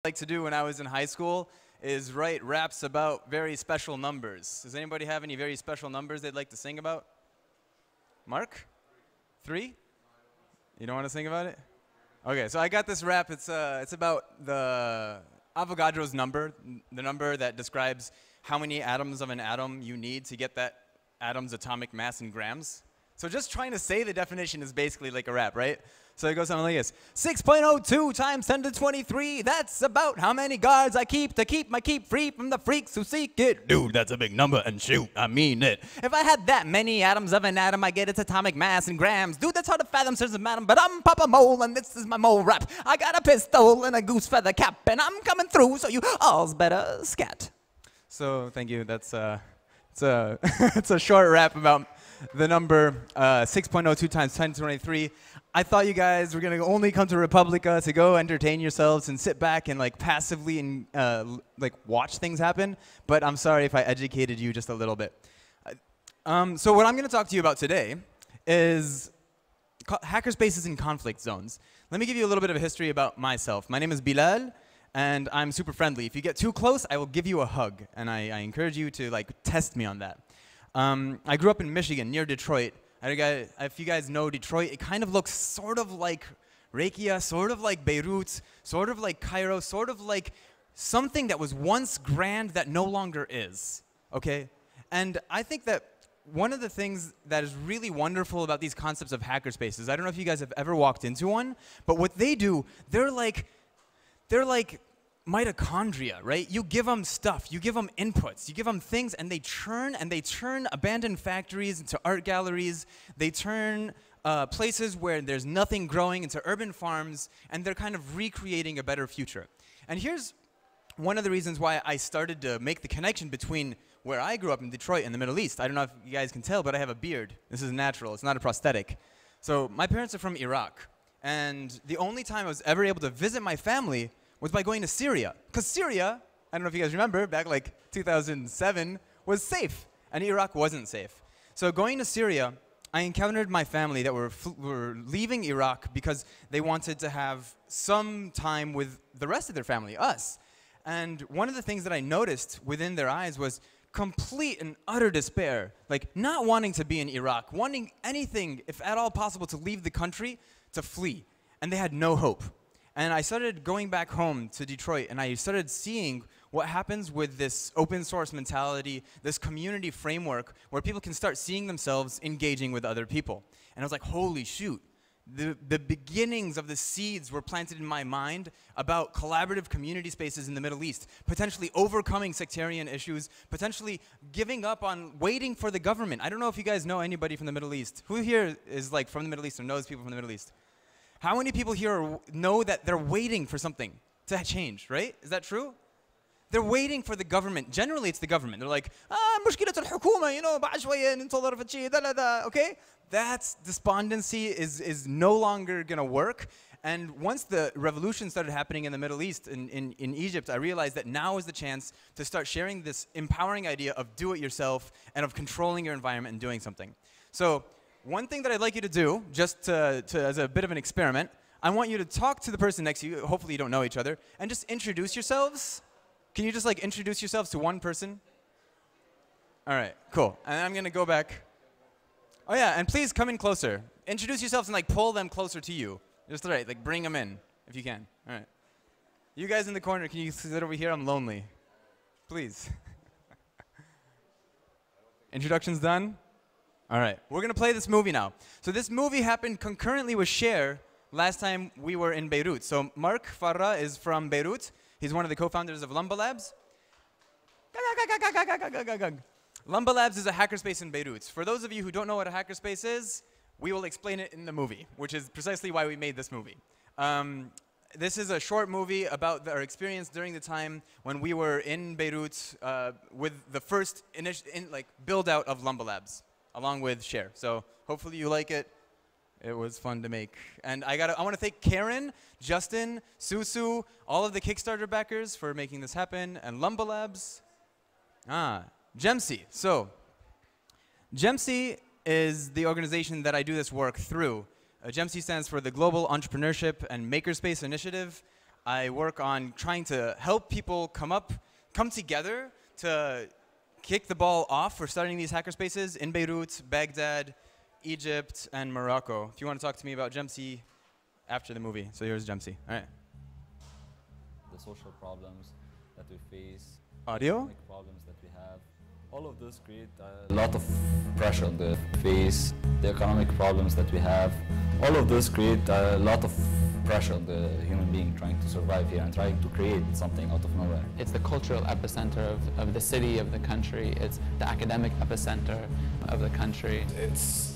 like to do when I was in high school is write raps about very special numbers. Does anybody have any very special numbers they'd like to sing about? Mark? 3? You don't want to sing about it? Okay, so I got this rap. It's about the Avogadro's number, the number that describes how many atoms of an atom you need to get that atom's atomic mass in grams. So just trying to say the definition is basically like a rap, right? So it goes something like this. 6.02 times 10 to 23, that's about how many guards I keep to keep my keep free from the freaks who seek it. Dude, that's a big number, and shoot, I mean it. If I had that many atoms of an atom, I get its atomic mass in grams. Dude, that's hard to fathom, says a atom, but I'm Papa Mole, and this is my mole rap. I got a pistol and a goose feather cap, and I'm coming through, so you all's better scat. So, thank you, that's it's a short rap about the number 6.02 times 10 to 23. I thought you guys were going to only come to Republica to go entertain yourselves and sit back and like passively and like watch things happen, but I'm sorry if I educated you just a little bit. So what I'm going to talk to you about today is hackerspaces and conflict zones. Let me give you a little bit of a history about myself. My name is Bilal, and I'm super friendly. If you get too close, I will give you a hug, and I encourage you to like test me on that. I grew up in Michigan, near Detroit. If you guys know Detroit, it kind of looks sort of like Rijeka, sort of like Beirut, sort of like Cairo, sort of like something that was once grand that no longer is, okay? And I think that one of the things that is really wonderful about these concepts of hackerspaces, I don't know if you guys have ever walked into one, but what they do, they're like mitochondria, right? You give them stuff, you give them inputs, you give them things, and they turn abandoned factories into art galleries. They turn places where there's nothing growing into urban farms, and they're kind of recreating a better future. And here's one of the reasons why I started to make the connection between where I grew up in Detroit and the Middle East. I don't know if you guys can tell, but I have a beard. This is natural, it's not a prosthetic. So my parents are from Iraq, and the only time I was ever able to visit my family was by going to Syria. Because Syria, I don't know if you guys remember, back like 2007, was safe, and Iraq wasn't safe. So going to Syria, I encountered my family that were leaving Iraq because they wanted to have some time with the rest of their family, us. And one of the things that I noticed within their eyes was complete and utter despair, like not wanting to be in Iraq, wanting anything, if at all possible, to leave the country, to flee. And they had no hope. And I started going back home to Detroit, and I started seeing what happens with this open source mentality, this community framework, where people can start seeing themselves engaging with other people. And I was like, holy shoot. The beginnings of the seeds were planted in my mind about collaborative community spaces in the Middle East, potentially overcoming sectarian issues, potentially giving up on waiting for the government. I don't know if you guys know anybody from the Middle East. Who here is like from the Middle East or knows people from the Middle East? How many people here know that they're waiting for something to change, right? Is that true? They're waiting for the government. Generally, it's the government. They're like, مشكلة الحكومة, you know, بعد شوية ننتظر في شيء, da da da, okay? That's despondency is no longer going to work. And once the revolution started happening in the Middle East, in Egypt, I realized that now is the chance to start sharing this empowering idea of do it yourself and of controlling your environment and doing something. So one thing that I'd like you to do, just as a bit of an experiment, I want you to talk to the person next to you, hopefully you don't know each other, and just introduce yourselves. Can you just like introduce yourselves to one person? All right, cool. And I'm going to go back. Oh yeah, and please come in closer. Introduce yourselves and like pull them closer to you. Just right, like bring them in if you can. All right. You guys in the corner, can you sit over here? I'm lonely. Please. Introductions done? All right, we're going to play this movie now. So this movie happened concurrently with Cher last time we were in Beirut. So Mark Farra is from Beirut. He's one of the co-founders of Lumba Labs. Lumba Labs is a hackerspace in Beirut. For those of you who don't know what a hackerspace is, we will explain it in the movie, which is precisely why we made this movie. This is a short movie about our experience during the time when we were in Beirut with the first build-out of Lumba Labs, along with Cher. So hopefully you like it. It was fun to make. And I want to thank Karen, Justin, Susu, all of the Kickstarter backers for making this happen, and Lumba Labs. GEMC. So GEMC is the organization that I do this work through. GEMC stands for the Global Entrepreneurship and Makerspace Initiative. I work on trying to help people come together to kick the ball off for starting these hackerspaces in Beirut, Baghdad, Egypt, and Morocco. If you want to talk to me about Jamsi after the movie. So here's Jamsi. All right. The social problems that we face, Audio? economic problems that we have, all of this create a lot of pressure on the face, the economic problems that we have. All of this create a lot of pressure on the human being trying to survive here and trying to create something out of nowhere. It's the cultural epicenter of the city, of the country. It's the academic epicenter of the country. It's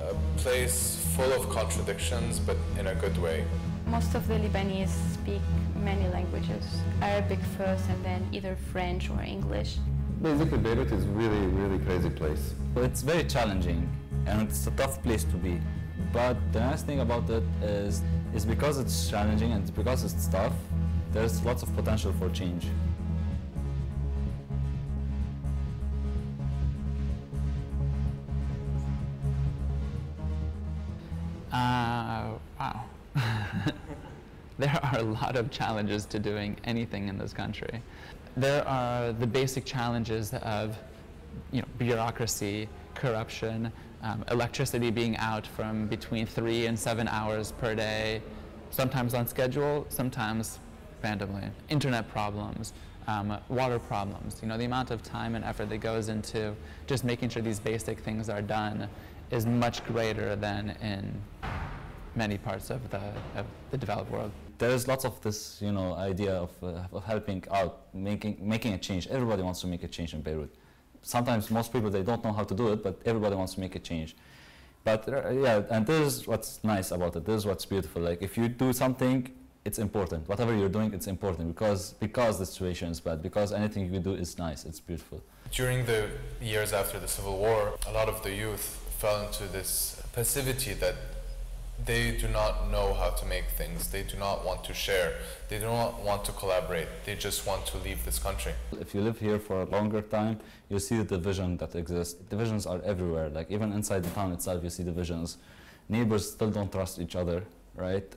a place full of contradictions, but in a good way. Most of the Lebanese speak many languages, Arabic first and then either French or English. Basically, Beirut is really, really crazy place. It's very challenging and it's a tough place to be. But the nice thing about it is because it's challenging and because it's tough, there's lots of potential for change. Wow. There are a lot of challenges to doing anything in this country. There are the basic challenges of, bureaucracy, corruption, electricity being out from between 3 and 7 hours per day, sometimes on schedule, sometimes randomly. Internet problems, water problems. The amount of time and effort that goes into just making sure these basic things are done is much greater than in many parts of the developed world. There's lots of this, idea of helping out, making a change. Everybody wants to make a change in Beirut. Sometimes most people, they don't know how to do it, but everybody wants to make a change. But yeah, and this is what's nice about it. This is what's beautiful. Like if you do something, it's important. Whatever you're doing, it's important because the situation is bad. Because anything you do is nice. It's beautiful. During the years after the Civil War, a lot of the youth fell into this passivity that they do not know how to make things. They do not want to share. They do not want to collaborate. They just want to leave this country. If you live here for a longer time, you see the division that exists. Divisions are everywhere. Like even inside the town itself, you see divisions. Neighbors still don't trust each other, right?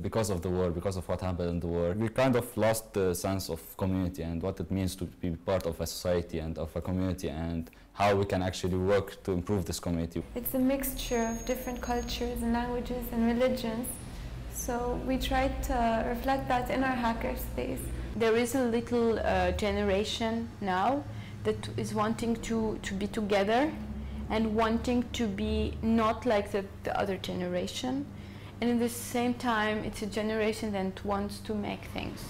Because of the war, because of what happened in the war. We kind of lost the sense of community and what it means to be part of a society and of a community and how we can actually work to improve this community. It's a mixture of different cultures and languages and religions. So we try to reflect that in our hackerspace. There is a little generation now that is wanting to be together and wanting to be not like the other generation. And at the same time, it's a generation that wants to make things.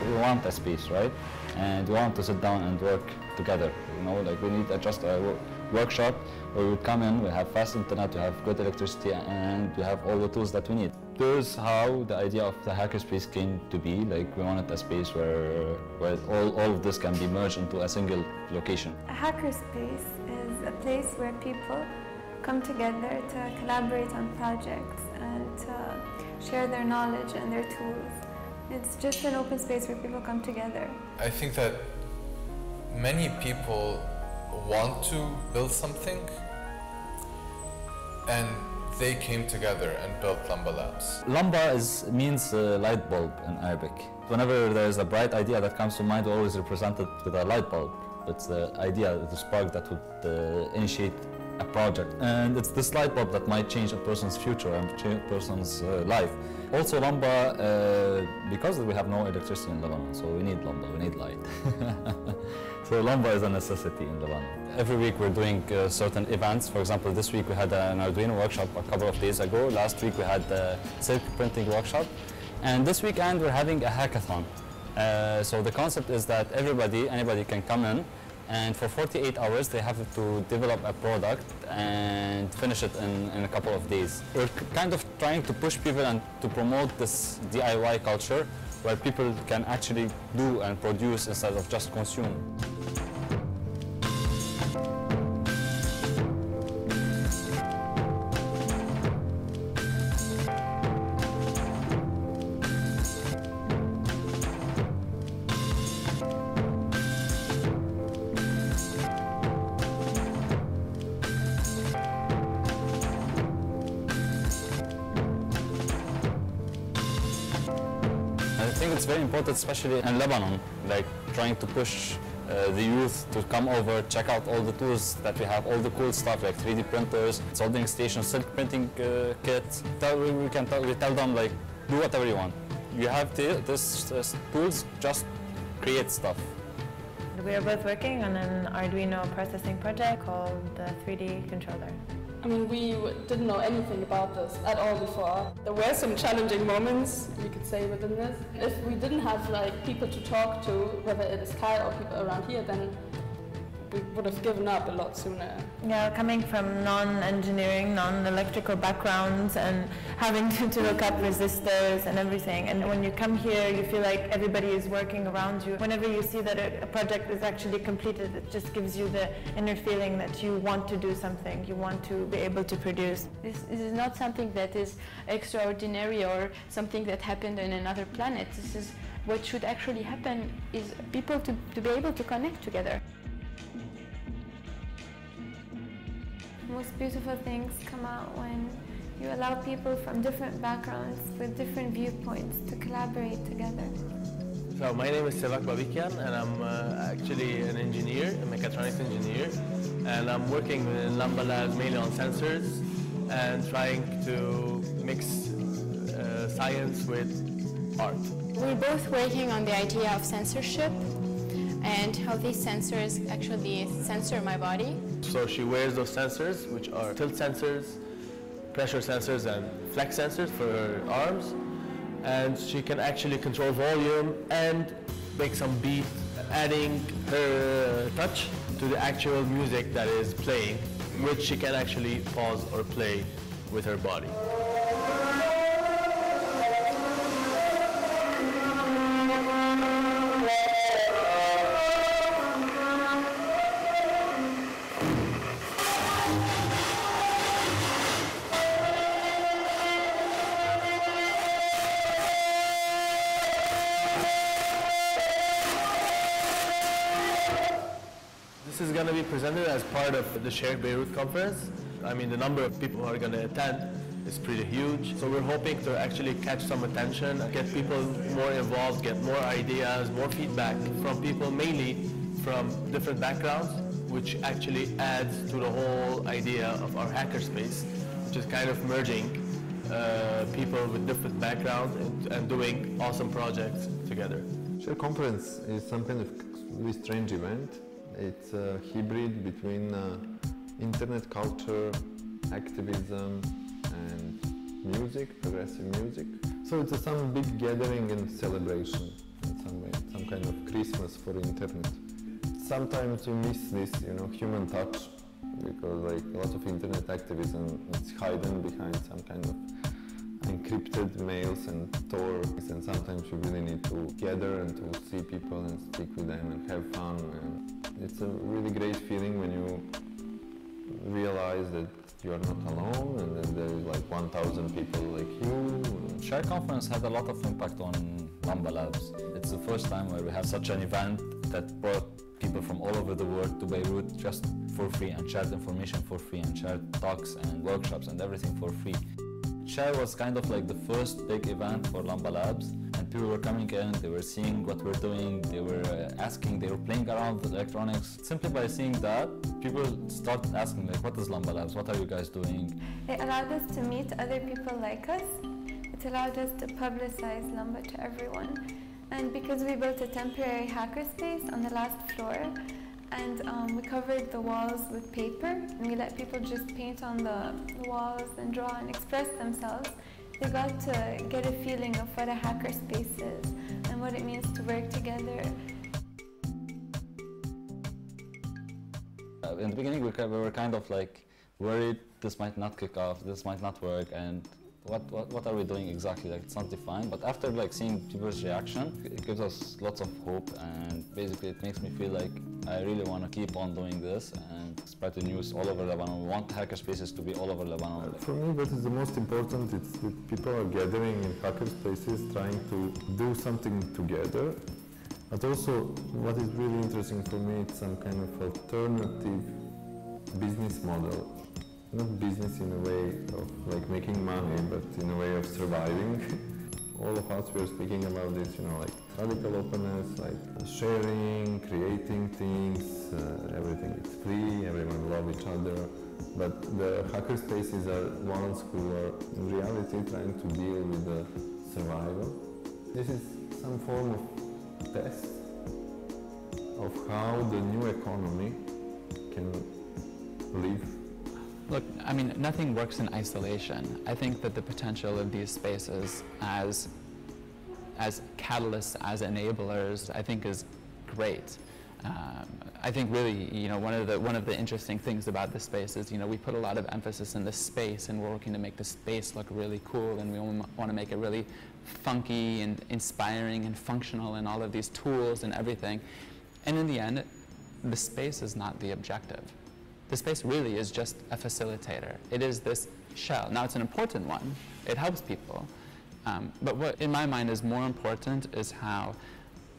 We want a space, right? And we want to sit down and work together. Like we need just a workshop where we come in, we have fast internet, we have good electricity, and we have all the tools that we need. This is how the idea of the hackerspace came to be. Like we wanted a space where all of this can be merged into a single location. A hackerspace is a place where people come together to collaborate on projects and to share their knowledge and their tools. It's just an open space where people come together. I think that many people want to build something and they came together and built Lamba Labs. Lamba means light bulb in Arabic. Whenever there is a bright idea that comes to mind, we always represent it with a light bulb. It's the idea, the spark that would initiate a project. And it's this light bulb that might change a person's future and change a person's life. Also Lamba, because we have no electricity in Lebanon, so we need Lamba, we need light. So Lamba is a necessity in Lebanon. Every week we're doing certain events. For example, this week we had an Arduino workshop a couple of days ago. Last week we had a silk printing workshop. And this weekend we're having a hackathon. So the concept is that anybody can come in, and for 48 hours they have to develop a product and finish it in a couple of days. We're kind of trying to push people and to promote this DIY culture where people can actually do and produce instead of just consume. it's very important, especially in Lebanon, like trying to push the youth to come over, check out all the tools that we have, all the cool stuff like 3D printers, soldering stations, silk printing kits. We tell them like, do whatever you want. You have this tools, just create stuff. We are both working on an Arduino processing project called the 3D controller. I mean, we didn't know anything about this at all before. There were some challenging moments, you could say, within this. If we didn't have like people to talk to, whether it is Kai or people around here, then we would have given up a lot sooner. Yeah, coming from non-engineering, non-electrical backgrounds and having to look up resistors and everything. And when you come here, you feel like everybody is working around you. Whenever you see that a project is actually completed, it just gives you the inner feeling that you want to do something, you want to be able to produce. This is not something that is extraordinary or something that happened on another planet. This is what should actually happen, is people to be able to connect together. Most beautiful things come out when you allow people from different backgrounds with different viewpoints to collaborate together. So my name is Sevak Babikian and I'm actually an engineer, a mechatronics engineer, and I'm working in Lamba Labs mainly on sensors and trying to mix science with art. We're both working on the idea of censorship and how these sensors actually censor my body. So she wears those sensors, which are tilt sensors, pressure sensors and flex sensors for her arms, and she can actually control volume and make some beat, adding her touch to the actual music that is playing, which she can actually pause or play with her body. This is going to be presented as part of the Shared Beirut conference. I mean, the number of people who are going to attend is pretty huge. So we're hoping to actually catch some attention, get people more involved, get more ideas, more feedback from people, mainly from different backgrounds, which actually adds to the whole idea of our hackerspace, which is kind of merging people with different backgrounds and doing awesome projects together. Shared Conference is some kind of really strange event. It's a hybrid between internet culture, activism and music, progressive music. So it's some big gathering and celebration in some way, some kind of Christmas for internet. Sometimes we miss this, human touch, because like a lot of internet activism is hidden behind some kind of encrypted mails and Tor, and sometimes you really need to gather and to see people and speak with them and have fun. And it's a really great feeling when you realize that you are not alone and then there is like 1,000 people like you. Shared Conference had a lot of impact on Lamba Labs. It's the first time where we have such an event that brought people from all over the world to Beirut just for free and shared information for free and shared talks and workshops and everything for free. Share was kind of like the first big event for Lamba Labs, and people were coming in, they were seeing what we're doing, they were asking, they were playing around with electronics. Simply by seeing that, people started asking like, what is Lamba Labs, what are you guys doing? It allowed us to meet other people like us. It allowed us to publicize Lamba to everyone. And because we built a temporary hackerspace on the last floor, and we covered the walls with paper, and we let people just paint on the walls and draw and express themselves, they got to get a feeling of what a hackerspace is and what it means to work together. In the beginning we were kind of like worried this might not kick off, this might not work, and what are we doing exactly? Like, it's not defined. But after like seeing people's reaction, it gives us lots of hope, and basically it makes me feel like I really want to keep on doing this and spread the news all over Lebanon. We want hackerspaces to be all over Lebanon. For me, what is the most important is that people are gathering in hackerspaces, trying to do something together. But also, what is really interesting for me, it's some kind of alternative business model. Not business in a way of like making money, but in a way of surviving. all of us were speaking about this, like radical openness, like sharing, creating things, everything is free, everyone love each other. But the hackerspaces are ones who are in reality trying to deal with the survival. This is some form of test of how the new economy can live. Look, I mean, nothing works in isolation. I think that the potential of these spaces as catalysts, as enablers, I think is great. I think really, one of the interesting things about this space is, we put a lot of emphasis in the space, and we're working to make the space look really cool, and we want to make it really funky and inspiring and functional, and all of these tools and everything. And in the end, the space is not the objective. The space really is just a facilitator. It is this shell. Now, it's an important one. It helps people. But what, in my mind, is more important is how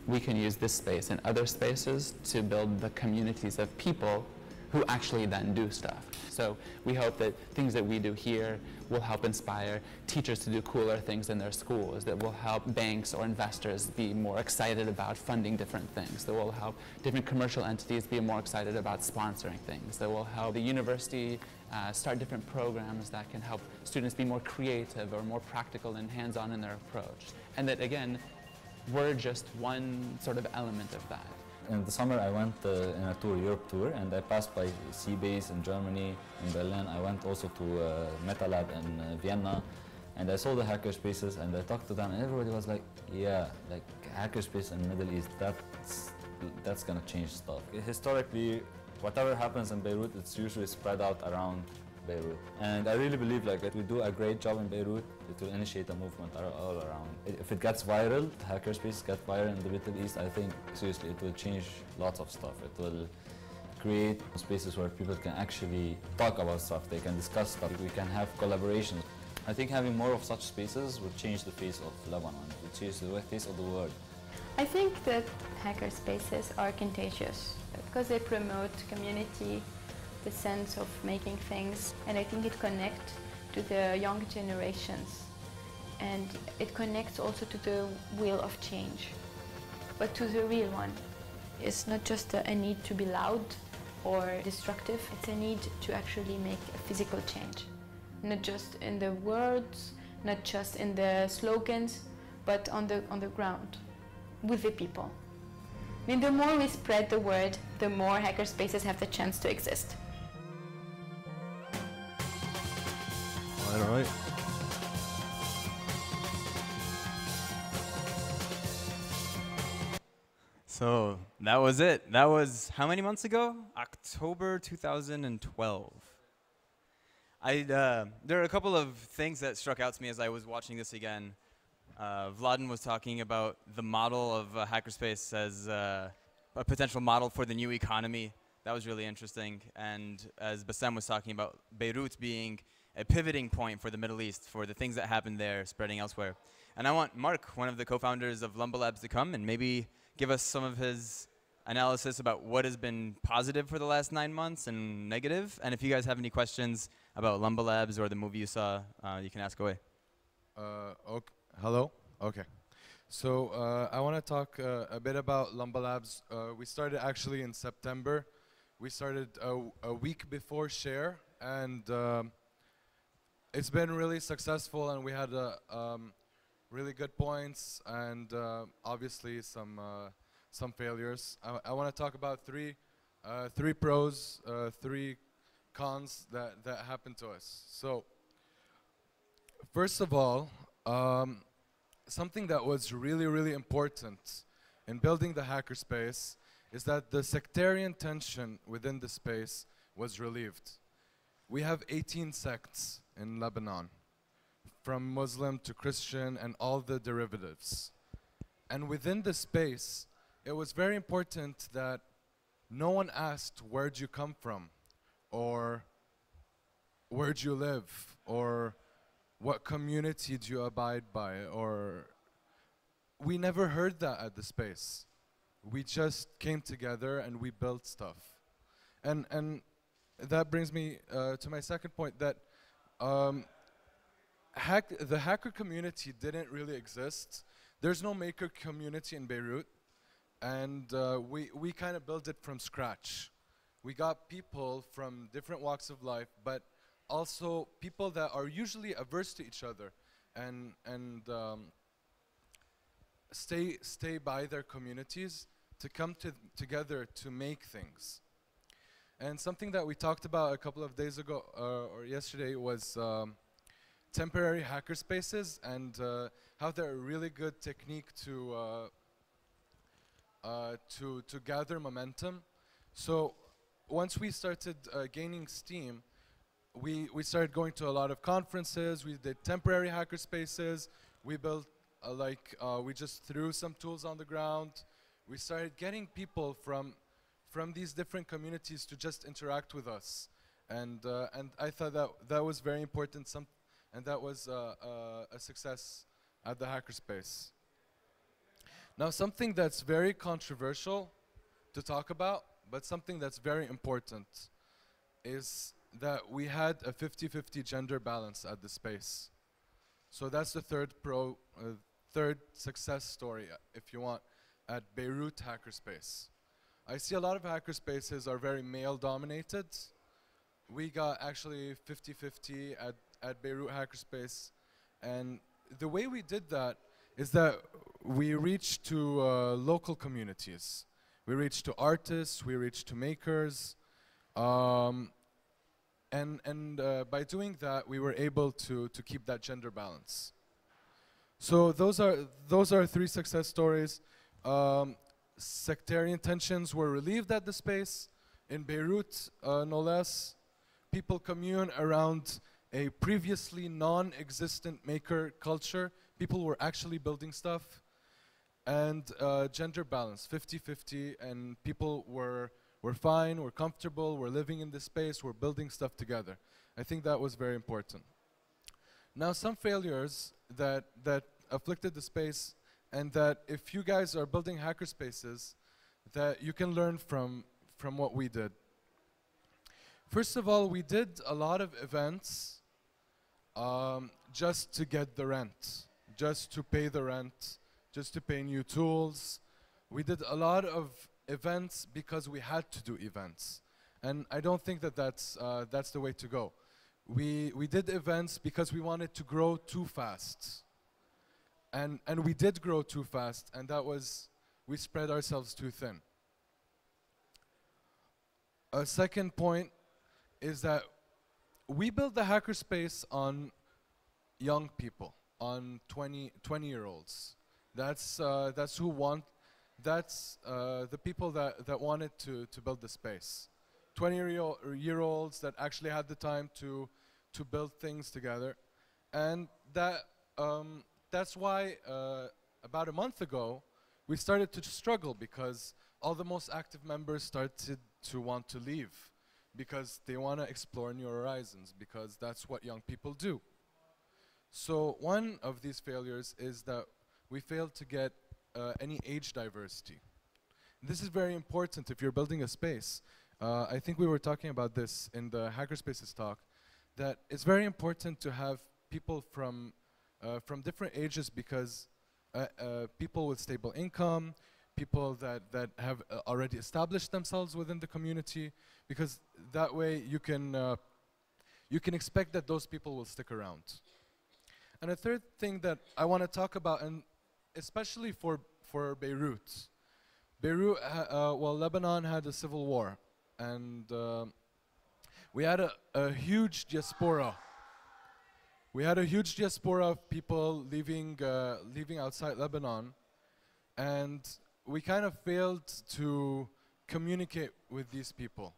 we can use this space and other spaces to build the communities of people who actually then do stuff. So we hope that things that we do here will help inspire teachers to do cooler things in their schools, that will help banks or investors be more excited about funding different things, that will help different commercial entities be more excited about sponsoring things, that will help the university start different programs that can help students be more creative or more practical and hands-on in their approach. And that, again, we're just one sort of element of that. In the summer I went in a Europe tour, and I passed by Seabase in Germany, in Berlin. I went also to MetaLab in Vienna, and I saw the hackerspaces, and I talked to them, and everybody was like, yeah, like hackerspace in the Middle East, that's gonna change stuff. Historically, whatever happens in Beirut, it's usually spread out around Beirut. And I really believe if we do a great job in Beirut, it will initiate a movement all around. If it gets viral, hackerspaces get viral in the Middle East, I think, seriously, it will change lots of stuff. It will create spaces where people can actually talk about stuff, they can discuss stuff, we can have collaborations. I think having more of such spaces will change the face of Lebanon, it will change the face of the world. I think that hackerspaces are contagious because they promote community, the sense of making things, and I think it connects to the young generations, and it connects also to the will of change, but to the real one. It's not just a need to be loud or destructive, it's a need to actually make a physical change, not just in the words, not just in the slogans, but on the ground, with the people. I mean, the more we spread the word, the more hackerspaces have the chance to exist. All right. So that was it. That was how many months ago? October 2012. There are a couple of things that struck out to me as I was watching this again. Vladan was talking about the model of hackerspace as a potential model for the new economy. That was really interesting. And as Bassem was talking about Beirut being a pivoting point for the Middle East, for the things that happened there spreading elsewhere. And I want Mark, one of the co-founders of Lumba Labs, to come and maybe give us some of his analysis about what has been positive for the last 9 months and negative. And if you guys have any questions about Lumba Labs or the movie you saw, you can ask away. Okay. Hello? Okay. So I want to talk a bit about Lumba Labs. We started actually in September. We started a week before Share, and it's been really successful, and we had really good points and obviously some failures. I want to talk about three pros, three cons that happened to us. So first of all, something that was really important in building the hackerspace is that the sectarian tension within the space was relieved. We have 18 sects in Lebanon, from Muslim to Christian and all the derivatives. And within the space, it was very important that no one asked, where'd you come from? Or where'd you live? Or what community do you abide by? Or we never heard that at the space. We just came together and we built stuff. And that brings me to my second point, that the hacker community didn't really exist. There's no maker community in Beirut, and we kind of built it from scratch. We got people from different walks of life, but also people that are usually averse to each other and stay by their communities to come together to make things. And something that we talked about a couple of days ago or yesterday was temporary hackerspaces and how they're a really good technique to gather momentum. So once we started gaining steam, we started going to a lot of conferences. We did temporary hackerspaces. We built we just threw some tools on the ground. We started getting people from these different communities to just interact with us, and I thought that was very important. And that was a success at the hackerspace. Now, something that's very controversial to talk about, but something that's very important, is that we had a 50-50 gender balance at the space. So that's the third success story, if you want, at Beirut Hackerspace. I see a lot of hackerspaces are very male-dominated. We got actually 50-50 at Beirut Hackerspace, and the way we did that is that we reached to local communities. We reached to artists, we reached to makers, and by doing that, we were able to keep that gender balance. So those are three success stories. Sectarian tensions were relieved at the space in Beirut, no less. People commune around a previously non-existent maker culture. People were actually building stuff. And gender balance, 50-50, and people were fine, were comfortable, were living in this space, were building stuff together. I think that was very important. Now, some failures that afflicted the space, and that if you guys are building hackerspaces, that you can learn from what we did. First of all, we did a lot of events just to get the rent, just to pay the rent, just to pay new tools. We did a lot of events because we had to do events. And I don't think that that's the way to go. We did events because we wanted to grow too fast. And we did grow too fast, and that was, we spread ourselves too thin. A second point is that we built the hackerspace on young people, on 20-year-olds. That's the people that wanted to build the space. 20-year-olds that actually had the time to build things together. And that's why about a month ago, we started to struggle because all the most active members started to want to leave because they want to explore new horizons, because that's what young people do. So one of these failures is that we failed to get any age diversity. This is very important if you're building a space. I think we were talking about this in the Hackerspaces talk, that it's very important to have people from different ages, because people with stable income, people that have already established themselves within the community, because that way you can expect that those people will stick around. And a third thing that I want to talk about, and especially for Beirut. Well, Lebanon had a civil war, and we had a huge diaspora. We had a huge diaspora of people leaving outside Lebanon, and we kind of failed to communicate with these people.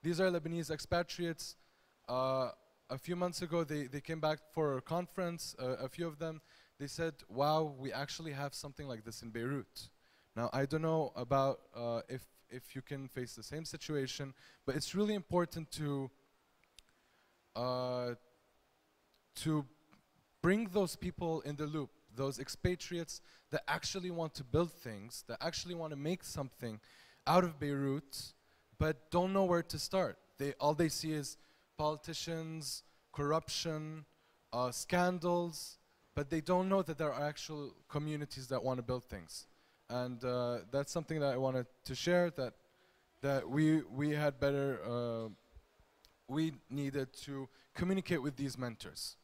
These are Lebanese expatriates. A few months ago, they came back for a conference, a few of them. They said, wow, we actually have something like this in Beirut. Now, I don't know about if you can face the same situation, but it's really important to bring those people in the loop, those expatriates that actually want to build things, that actually want to make something out of Beirut, but don't know where to start. All they see is politicians, corruption, scandals, but they don't know that there are actual communities that want to build things. And that's something that I wanted to share, that we had better, we needed to communicate with these mentors.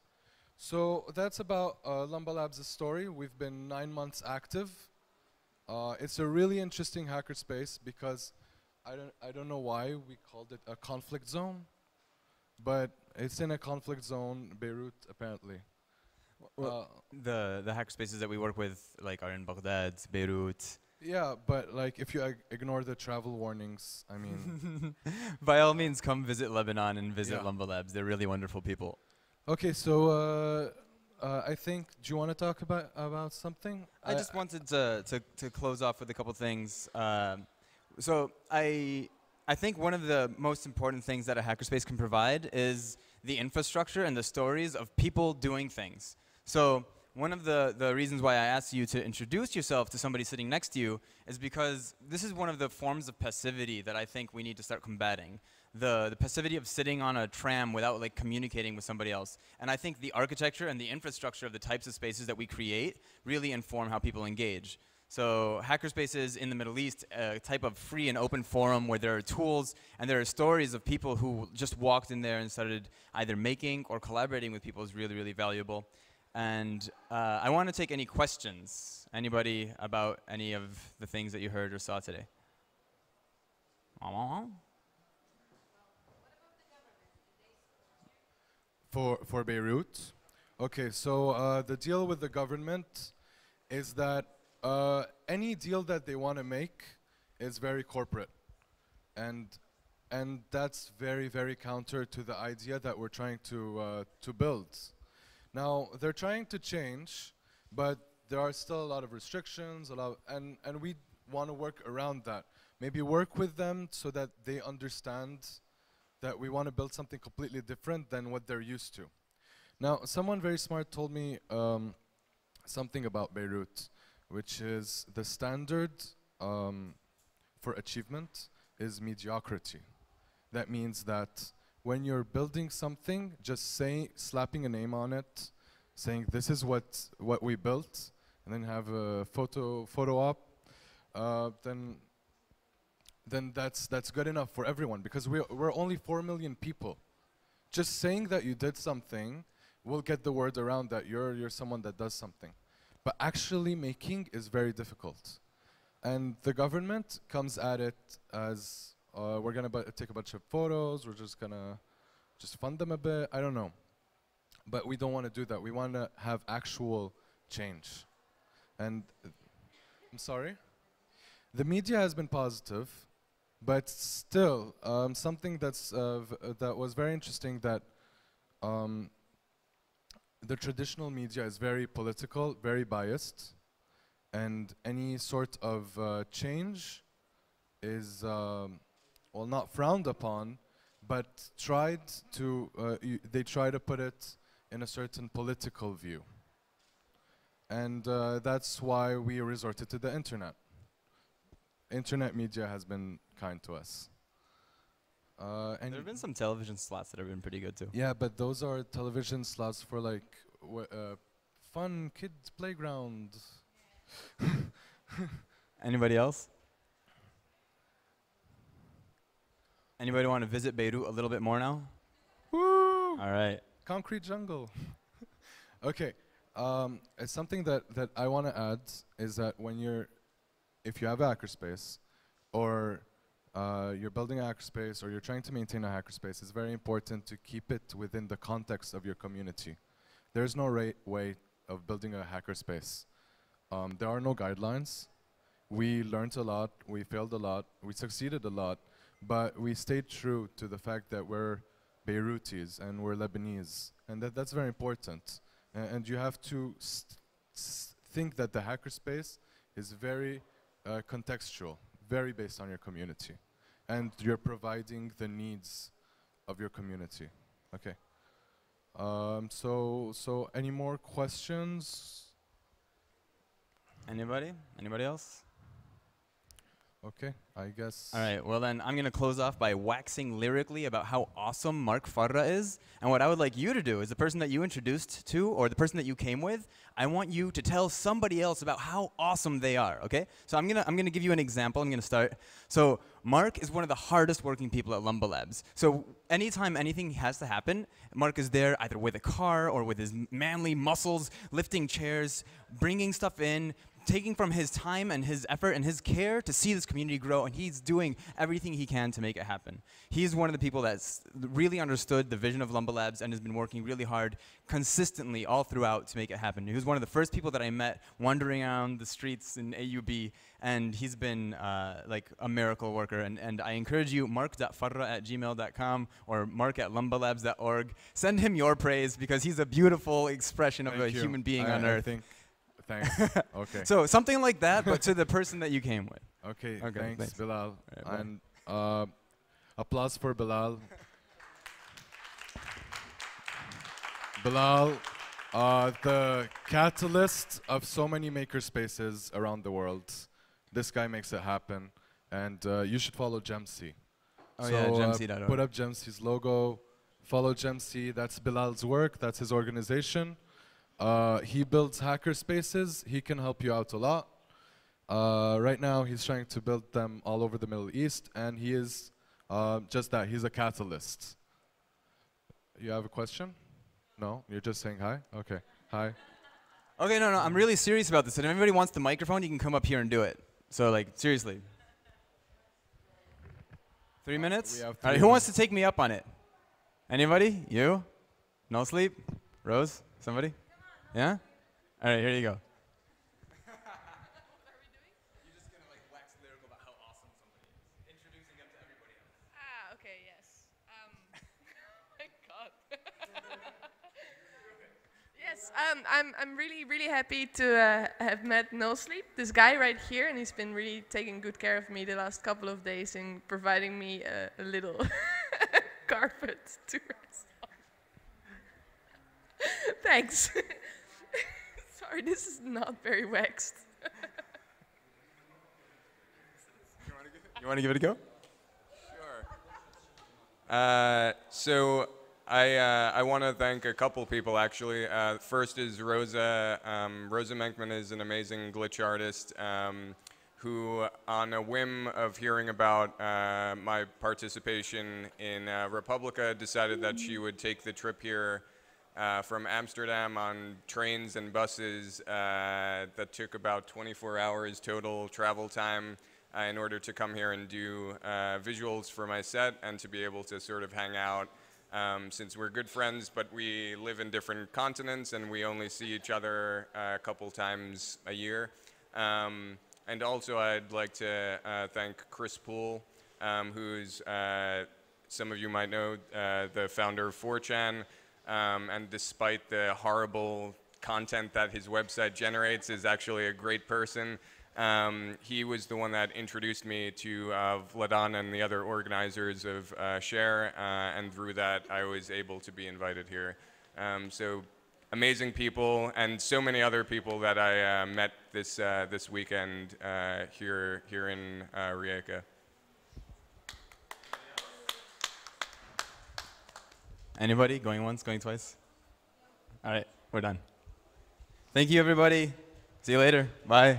So that's about Lamba Labs' story. We've been 9 months active. It's a really interesting hackerspace because I don't know why we called it a conflict zone, but it's in a conflict zone, Beirut, apparently. Well, the hackerspaces that we work with, like, are in Baghdad, Beirut. Yeah, but like if you ignore the travel warnings, I mean. By all means, come visit Lebanon and visit Yeah. Lamba Labs. They're really wonderful people. Okay, so I think, do you want to talk about something? I just wanted to close off with a couple things. So I think one of the most important things that a hackerspace can provide is the infrastructure and the stories of people doing things. So one of the reasons why I asked you to introduce yourself to somebody sitting next to you is because this is one of the forms of passivity that I think we need to start combating. The passivity of sitting on a tram without like communicating with somebody else. And I think the architecture and the infrastructure of the types of spaces that we create really inform how people engage. So hackerspaces in the Middle East, a type of free and open forum where there are tools and there are stories of people who just walked in there and started either making or collaborating with people is really, really valuable. And I want to take any questions. Anybody about any of the things that you heard or saw today? For Beirut? Okay, so the deal with the government is that any deal that they want to make is very corporate. And that's very, very counter to the idea that we're trying to build. Now, they're trying to change, but there are still a lot of restrictions, and we want to work around that. Maybe work with them so that they understand that we want to build something completely different than what they're used to. Now, someone very smart told me something about Beirut, which is the standard for achievement is mediocrity. That means that when you're building something, just slapping a name on it, saying this is what we built, and then have a photo op, then that's good enough for everyone, because we're only 4 million people. Just saying that you did something will get the word around that you're someone that does something. But actually making is very difficult. And the government comes at it as we're going to take a bunch of photos, we're just going to fund them a bit, I don't know. But we don't want to do that. We want to have actual change. And I'm sorry? The media has been positive, but still, something that was very interesting, that the traditional media is very political, very biased, and any sort of change is, well, not frowned upon, but they try to put it in a certain political view. And that's why we resorted to the internet. Internet media has been kind to us. And there have been some television slots that have been pretty good too. Yeah, but those are television slots for like fun kids playground. Anybody else? Anybody want to visit Beirut a little bit more now? Woo! All right. Concrete jungle. Okay. It's something that I want to add is that if you have a hackerspace, or you're building a hackerspace, or you're trying to maintain a hackerspace, it's very important to keep it within the context of your community. There's no way of building a hackerspace. There are no guidelines. We learned a lot, we failed a lot, we succeeded a lot, but we stayed true to the fact that we're Beirutis and we're Lebanese, and that's very important. And you have to think that the hackerspace is very contextual, very based on your community, and you're providing the needs of your community. Okay. So any more questions? Anybody? Anybody else? Okay, I guess. All right, well then I'm going to close off by waxing lyrically about how awesome Mark Farra is. And what I would like you to do is the person that you introduced to or the person that you came with, I want you to tell somebody else about how awesome they are, okay? So I'm going to give you an example. I'm going to start. So Mark is one of the hardest working people at Lumba Labs. So anytime anything has to happen, Mark is there either with a car or with his manly muscles, lifting chairs, bringing stuff in, taking from his time and his effort and his care to see this community grow, and he's doing everything he can to make it happen. He's one of the people that's really understood the vision of Lumba Labs and has been working really hard consistently all throughout to make it happen. He was one of the first people that I met wandering around the streets in AUB, and he's been like a miracle worker. And I encourage you, mark.farra@gmail.com or mark@lumbalabs.org. Send him your praise because he's a beautiful expression of a human being on earth. Thanks. Okay. So something like that, but to the person that you came with. Okay, thanks, Bilal. Right, and applause for Bilal. Bilal, the catalyst of so many makerspaces around the world. This guy makes it happen, and you should follow Gemc. Oh yeah, Gemc.org. Put up Gemc's logo. Follow Gemc. That's Bilal's work. That's his organization. He builds hacker spaces. He can help you out a lot. Right now, he's trying to build them all over the Middle East, and he is just that. He's a catalyst. You have a question? No? You're just saying hi? Okay. Hi. Okay, no, I'm really serious about this. And if anybody wants the microphone, you can come up here and do it. So, like, seriously. 3 minutes? All right, who wants to take me up on it? Anybody? You? No sleep? Rose? Somebody? Yeah? All right, here you go. What are we doing? You're just going to like wax lyrical about how awesome somebody is. Introducing them to everybody else. Ah, okay, yes. Oh my God. Yes, I'm really happy to have met No Sleep, this guy right here, and he's been really taking good care of me the last couple of days in providing me a little carpet to rest on. Thanks. Sorry, this is not very waxed. You want to give it a go? Sure. So I want to thank a couple people, actually. First is Rosa. Rosa Menkman is an amazing glitch artist who, on a whim of hearing about my participation in Republica, decided that she would take the trip here from Amsterdam on trains and buses that took about 24 hours total travel time in order to come here and do visuals for my set and to be able to sort of hang out since we're good friends, but we live in different continents and we only see each other a couple times a year. And also I'd like to thank Chris Poole, who's, some of you might know, the founder of 4chan. And despite the horrible content that his website generates, is actually a great person. He was the one that introduced me to Vladan and the other organizers of Share, and through that I was able to be invited here. So amazing people, and so many other people that I met this weekend here in Rijeka. Anybody? Going once, going twice? All right, we're done. Thank you, everybody. See you later. Bye.